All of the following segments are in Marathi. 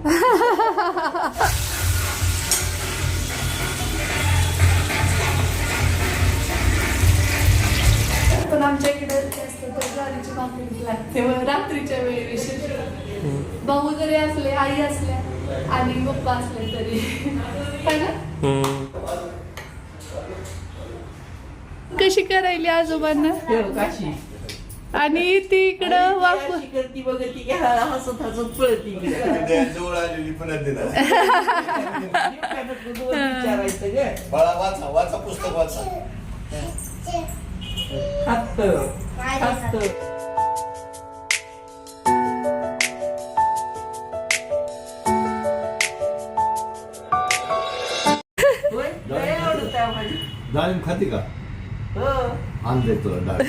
पण आमच्या इकडे जास्त तर ज्वारीची भाकरी लागते रात्रीच्या वेळी विशेष. भाऊ जरी असले, आई असल्या आणि पप्पा असले तरी है ना. कशी करायली आजोबांना आणि ती इकडं वापर करती बघती हसत हसत पळती विचारायचं ग वाचा वाचा पुस्तक वाचा. हात हात डाळिंब खाती का? आणले तुला डाळिंब.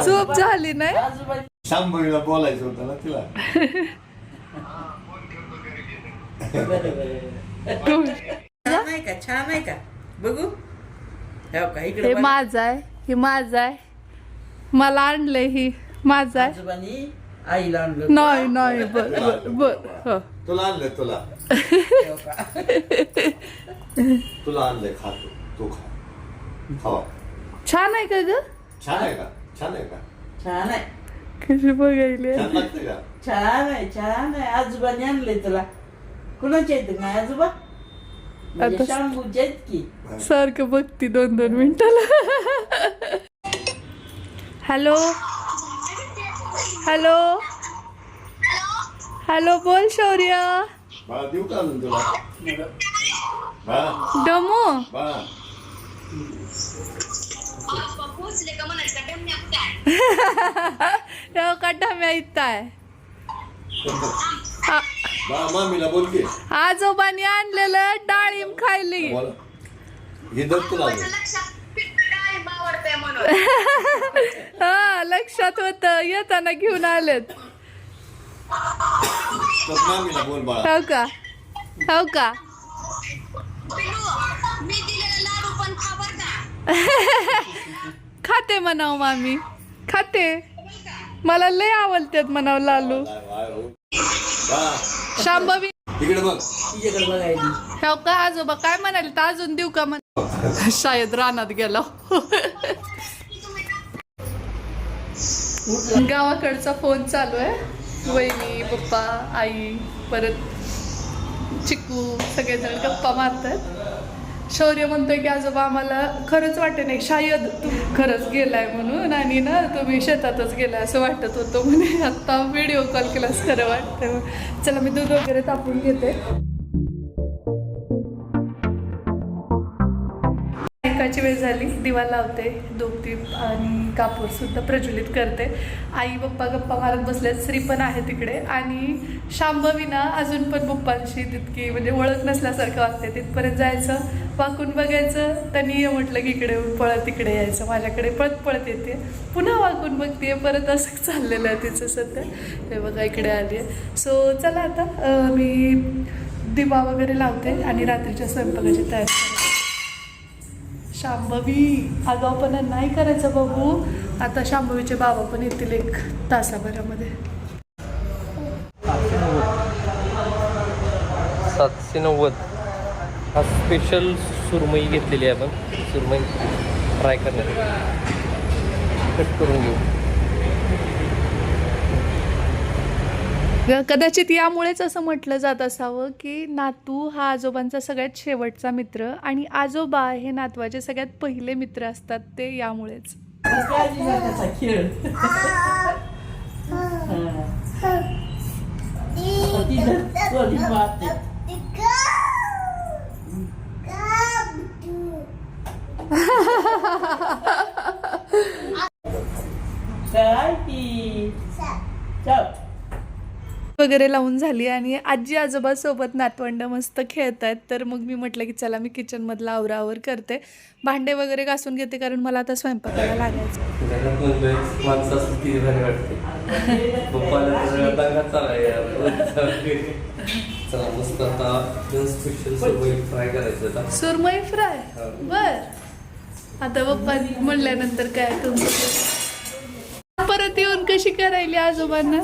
झोप झाली नाही. शांभवीला बोलायचं होतं ना तिला. छान आहे का? छान आहे का? बघू हे माझं आहे, हे माझं आहे, मला आणलंय, ही माझं आहे. आजोबांनी आईला आणलं. नाही नाही बर बर बर. तुला आणलंय तुला. तुला आणलंय खा तू खा. खावा. छान आहे का ग? छान आहे का? छान आहे का? छान आहे. कशी बघायली. छान लागते का? छान आहे. छान आहे. आजोबांनी आणले तुला. कुणाचे आहेत का आजोबा? आता शांभूचे आहेत की. सारखं बघती 2-2 मिनिटाला. हॅलो हॅलो हॅलो बोल शौर्य. बाळा देऊ का अजून तुला? बाळा डमू बाळा ढम्या इथं आहे. बाळा मामीला बोल की. आजोबांनी आणलेलं डाळिंब खायली. बोला. हे दर तुला आलं. हा लक्षात होत, येताना घेऊन आलेत. तर मामीला बोल बाळा. हो का? हो का? खाते म्हणाव मामी, खाते. मला लय आवडतात म्हणाव लालू. बाळा शांभवी इकडे बघ. तिच्याकडे बघायची. हो का? आजोबा काय म्हणाले तर अजून देऊ का म्हण. शायद रानात गेला. गावाकडचा फोन चालू आहे. वहिनी, पप्पा, आई, परत चिकू सगळेजण गप्पा मारतात. शौर्य म्हणतोय की आजोबा आम्हाला खरंच वाटत नाही, शायद तू खरंच गेलाय म्हणून, आणि ना तुम्ही शेतातच गेलाय असं वाटत होतं म्हणे. आता व्हिडिओ कॉल केलास खरं वाटतं. चला मी दूध वगैरे तापून घेते. एकाची वेळ झाली, दिवा लावते, धूपदीप आणि कापूर सुद्धा प्रज्वलित करते. आई पप्पा गप्पा मारत बसल्यात. श्री पण आहे तिकडे. आणि शांभवी ना अजून पण पप्पांशी तितकी म्हणजे ओळख नसल्यासारखं वागते. तिथपर्यंत जायचं, वाकून बघायचं, त्यांनी ये म्हटलं की इकडे पळत तिकडे यायचं, माझ्याकडे पळत पळत येते, पुन्हा वाकून बघते, परत असं चाललेलं आहे तिचं सध्या. हे बघा इकडे आली आहे. सो चला आता मी दिवा वगैरे लावते आणि रात्रीच्या स्वयंपाकाची तयारी करते. शांभवी आगाऊपणा नाही करायचं बघू. आता शांभवीचे बाबा पण येतील 1 तासाभरामध्ये. 790 हा स्पेशल सुरमई घेतलेली आहे आपण. सुरमई फ्राय करण्यात कट करून घेऊ. कदाचित यामुळेच असं म्हटलं जात असावं की नातू हा आजोबांचा सगळ्यात शेवटचा मित्र आणि आजोबा हे नातवाचे सगळ्यात पहिले मित्र असतात, ते यामुळेच. खेळ. काय ती वगैरे लावून झाली आणि आजी आजोबा सोबत नातवंड मस्त खेळत आहेत. तर मग मी म्हटलं की चला मी किचनमधला आवरावर करते, भांडे वगैरे घासून घेते, कारण मला आता स्वयंपाकाला लागायचं. सुरमई फ्राय. बर आता पप्पा म्हणल्यानंतर काय तुमचं परत येऊन कशी करायली आजोबांना.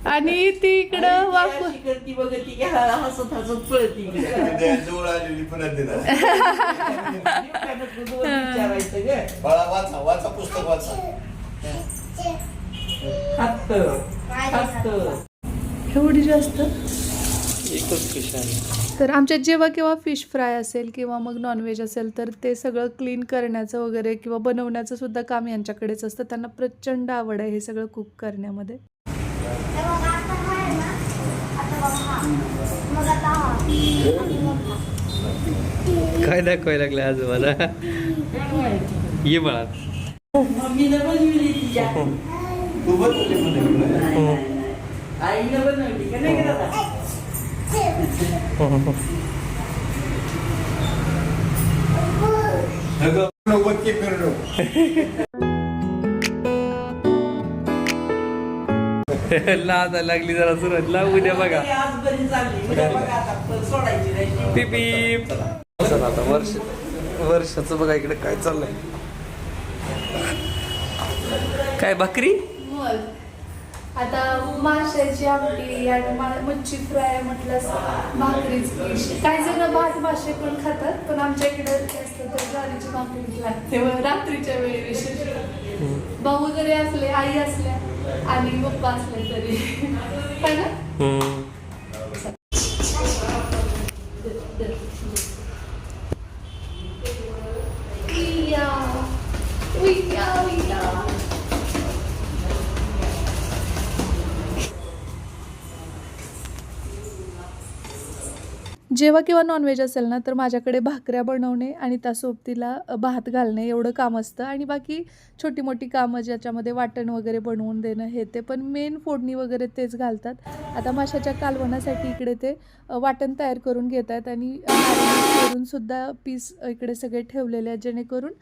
आणि ती इकडं वाकू अशी करती बघती की हसत हसत पळती इकडे. जवळ आलेली परत देणार विचारायचं ग. बाळा वाचा वाचा पुस्तक वाचा. एवढी जास्त. एकच फिश आहे. तर आमच्यात जेव्हा केव्हा फिश फ्राय असेल किंवा मग नॉनव्हेज असेल तर ते सगळं क्लीन करण्याचं वगैरे किंवा बनवण्याचं सुद्धा काम यांच्याकडेच असतं. त्यांना प्रचंड आवड आहे हे सगळं कुक करण्यामध्ये. काय दाखवायला लागलं आज मला. ये बाळा. मम्मीनं बनवली तिच्या. तू बनवली म्हणे. आईनं बनवली का नाही दादा? वक्की करू लाज लागली जरा सुरत ला. उद्या बघा आज बरी चालली. उद्या बघा आता सोडायची नाही. पिपी. चला आता वर्षाचं बघा इकडे काय चाललंय. काय भाकरी. आता माशाची आमटी आणि मच्छी फ्राय म्हटलं भाकरीच फिश. काही जण भात मासे पण खातात पण आमच्या इकडे जास्त तर ज्वारीची भाकरीच लागते रात्रीच्या वेळी विशेष. भाऊ जरी असले आई असल्या आणि पप्पा असले तरी है ना. जेव्हा किंवा नॉनव्हेज असेल ना तर माझ्याकडे भाकऱ्या बनवणे आणि त्या सोबतीला भात घालणे एवढं काम असतं आणि बाकी छोटी मोठी कामं ज्याच्यामध्ये वाटण वगैरे बनवून देणं हे ते. पण मेन फोडणी वगैरे तेच घालतात. आता माशाच्या कालवणासाठी इकडे ते वाटण तयार करून घेत आहेत आणि करूनसुद्धा पीस इकडे सगळे ठेवलेले आहेत जेणेकरून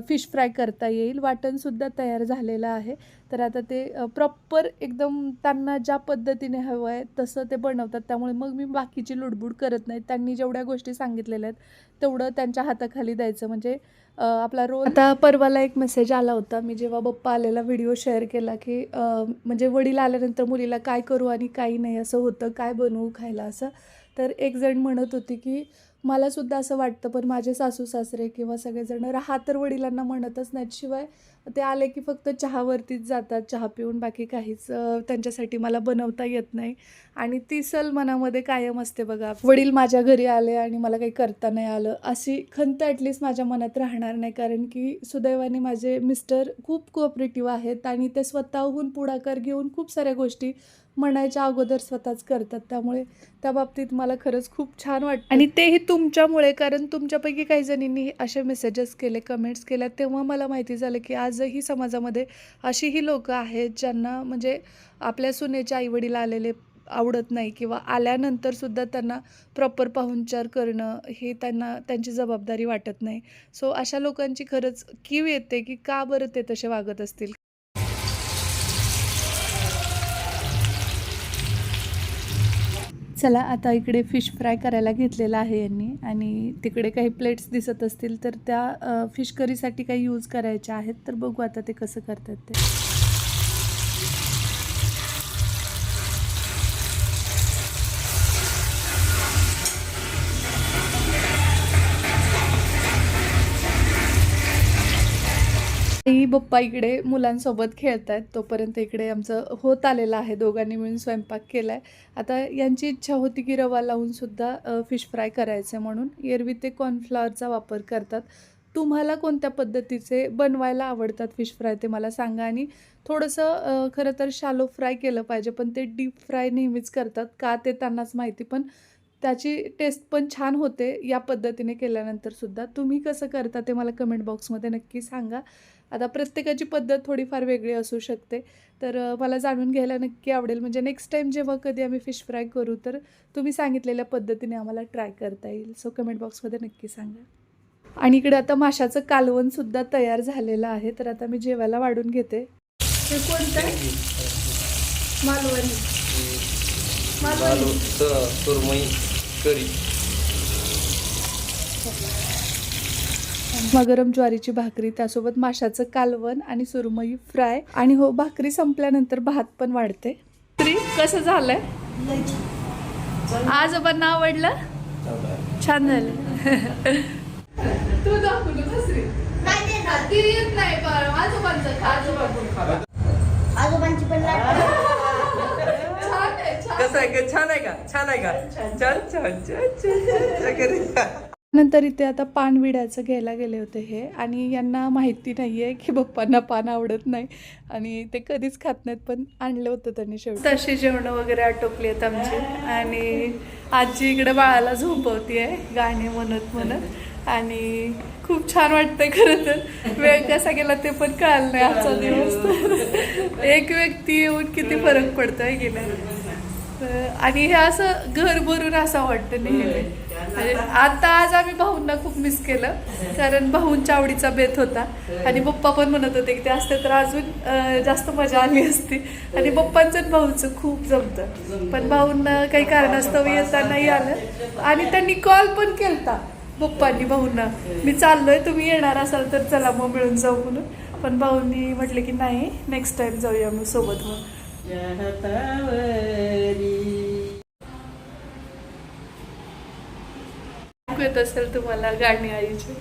फिश फ्राय करता येईल. वाटणसुद्धा तयार झालेलं आहे. तर आता ते प्रॉपर एकदम त्यांना ज्या पद्धतीने हवं आहे तसं ते बनवतात. त्यामुळे मग मी बाकीची लुडबुड करत नाही. त्यांनी जेवढ्या गोष्टी सांगितलेल्या आहेत तेवढं त्यांच्या हाताखाली द्यायचं म्हणजे आपला रोल. आता परवाला एक मेसेज आला होता मी जेव्हा बप्पा आलेला व्हिडिओ शेअर केला की म्हणजे वडील आल्यानंतर मुलीला काय करू आणि काही नाही असं होतं, काय बनवू खायला असं. तर एक जण म्हणत होती की मलासुद्धा असं वाटतं पण माझे सासू सासरे किंवा सगळेजण राहा तर वडिलांना म्हणतच नाहीत. शिवाय ते आले की फक्त चहावरतीच जातात, चहा पिऊन बाकी काहीच त्यांच्यासाठी मला बनवता येत नाही. आणि ती सल मनामध्ये कायम असते बघा. वडील माझ्या घरी आले आणि मला काही करता नाही आलं अशी खंत ॲटलिस्ट माझ्या मनात राहणार नाही. कारण की सुदैवाने माझे मिस्टर खूप कोऑपरेटिव्ह आहेत आणि ते स्वतःहून पुढाकार घेऊन खूप साऱ्या गोष्टी म्हणायच्या अगोदर स्वतःच करतात. त्यामुळे त्या बाबतीत मला खरंच खूप छान वाटतं आणि तेही तुमच्यामुळे. कारण तुमच्यापैकी काही जणींनी असे मेसेजेस केले, कमेंट्स केल्या तेव्हा मला माहिती झालं की आजही समाजामध्ये अशीही लोकं आहेत ज्यांना म्हणजे आपल्या सुनेच्या आईवडील आलेले आवडत नाही किंवा आल्यानंतरसुद्धा त्यांना प्रॉपर पाहुणचार करणं हे त्यांना त्यांची जबाबदारी वाटत नाही. सो अशा लोकांची खरंच कीव येते की का बरं ते तसे वागत असतील. चला आता इकडे फिश फ्राय करायला घेतलेला आहे यांनी आणि तिकडे काही प्लेट्स दिसत असतील तर त्या फिश करीसाठी काही यूज करायच्या आहेत. तर बघू आता ते कसं करतात ते. आई बप्पा इकडे मुलांसोबत खेळत आहेत तोपर्यंत इकडे आमचं होत आलेलं आहे. दोघांनी मिळून स्वयंपाक केला आहे. आता यांची इच्छा होती की रवा लावूनसुद्धा फिश फ्राय करायचं म्हणून. एरवी ते कॉर्नफ्लॉवरचा वापर करतात. तुम्हाला कोणत्या पद्धतीचे बनवायला आवडतात फिश फ्राय ते मला सांगा. आणि थोडंसं खरं तर शॅलो फ्राय केलं पाहिजे पण ते डीप फ्राय नेहमीच करतात का ते त्यांनाच माहिती. पण त्याची टेस्ट पण छान होते या पद्धतीने केल्यानंतरसुद्धा. तुम्ही कसं करता ते मला कमेंट बॉक्समध्ये नक्की सांगा. आता प्रत्येकाची पद्धत थोडीफार वेगळी असू शकते तर मला जाणून घ्यायला नक्की आवडेल. म्हणजे नेक्स्ट टाईम जेव्हा कधी आम्ही फिश फ्राय करू तर तुम्ही सांगितलेल्या पद्धतीने आम्हाला ट्राय करता येईल. सो कमेंट बॉक्समध्ये नक्की सांगा. आणि इकडे आता माशाचं कालवणसुद्धा तयार झालेलं आहे. तर आता मी जेवायला वाढून घेते. हे कोणतं मालवणी सुरमई करी. गरम ज्वारीची भाकरी त्यासोबत माशाचं कालवण आणि सुरमई फ्राय. आणि हो भाकरी संपल्यानंतर भात पण वाढते. कसं झालंय? आजोबांना आवडलं? छान झालं. तू दाखवलं दुसरी ती येत नाही आजोबांचं आजोबांची पण कसं आहे का? छान आहे का? छान आहे का? छान छान छान छान. नंतर इथे आता पान विड्याचं घ्यायला गेले होते हे, आणि यांना माहिती नाही आहे की पप्पांना पान आवडत नाही आणि ते कधीच खात नाहीत, पण आणलं होतं त्यांनी शेवटी. तशी जेवणं वगैरे आटोपली आहेत आमची, आणि आजी इकडे बाळाला झोपवती आहे गाणे म्हणत म्हणत, आणि खूप छान वाटतंय. खरं तर वेळ कसा गेला ते पण कळालं नाही आजचा दिवस. एक व्यक्ती येऊन किती फरक पडतोय की नाही. आणि हे असं घर भरून असं वाटतं नेहमी. म्हणजे आता आज आम्ही भाऊंना खूप मिस केलं, कारण भाऊंच्या आवडीचा बेत होता, आणि पप्पा पण म्हणत होते की ते असते तर अजून जास्त मजा आली असती. आणि पप्पांचं आणि भाऊंचं खूप जमतं, पण भाऊंना काही कारणास्तव येता नाही आलं, आणि त्यांनी कॉल पण केलता पप्पांनी भाऊंना, मी चाललोय तुम्ही येणार असाल तर चला मग मिळून जाऊ म्हणून. पण भाऊंनी म्हटले की नाही, नेक्स्ट टाइम जाऊया मग सोबत. मग येत असेल तुम्हाला गाणी आईची.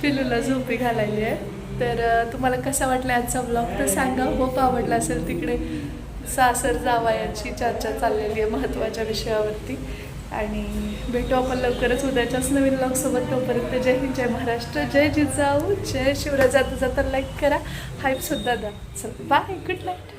पिलूला झोपी घालायली आहे. तर तुम्हाला कसा वाटला आजचा ब्लॉग तर सांगा. खूप आवडला असेल. तिकडे सासर जावयाची चर्चा चाललेली आहे महत्त्वाच्या विषयावरती, आणि भेटू आपण लवकरच उद्याच्याच नवीन ब्लॉगसोबत. तोपर्यंत जय हिंद, जय महाराष्ट्र, जय जिजाऊ, जय शिवराज. जाता जाता लाईक करा, हाईपसुद्धा द्या. चल बाय, गुड नाईट.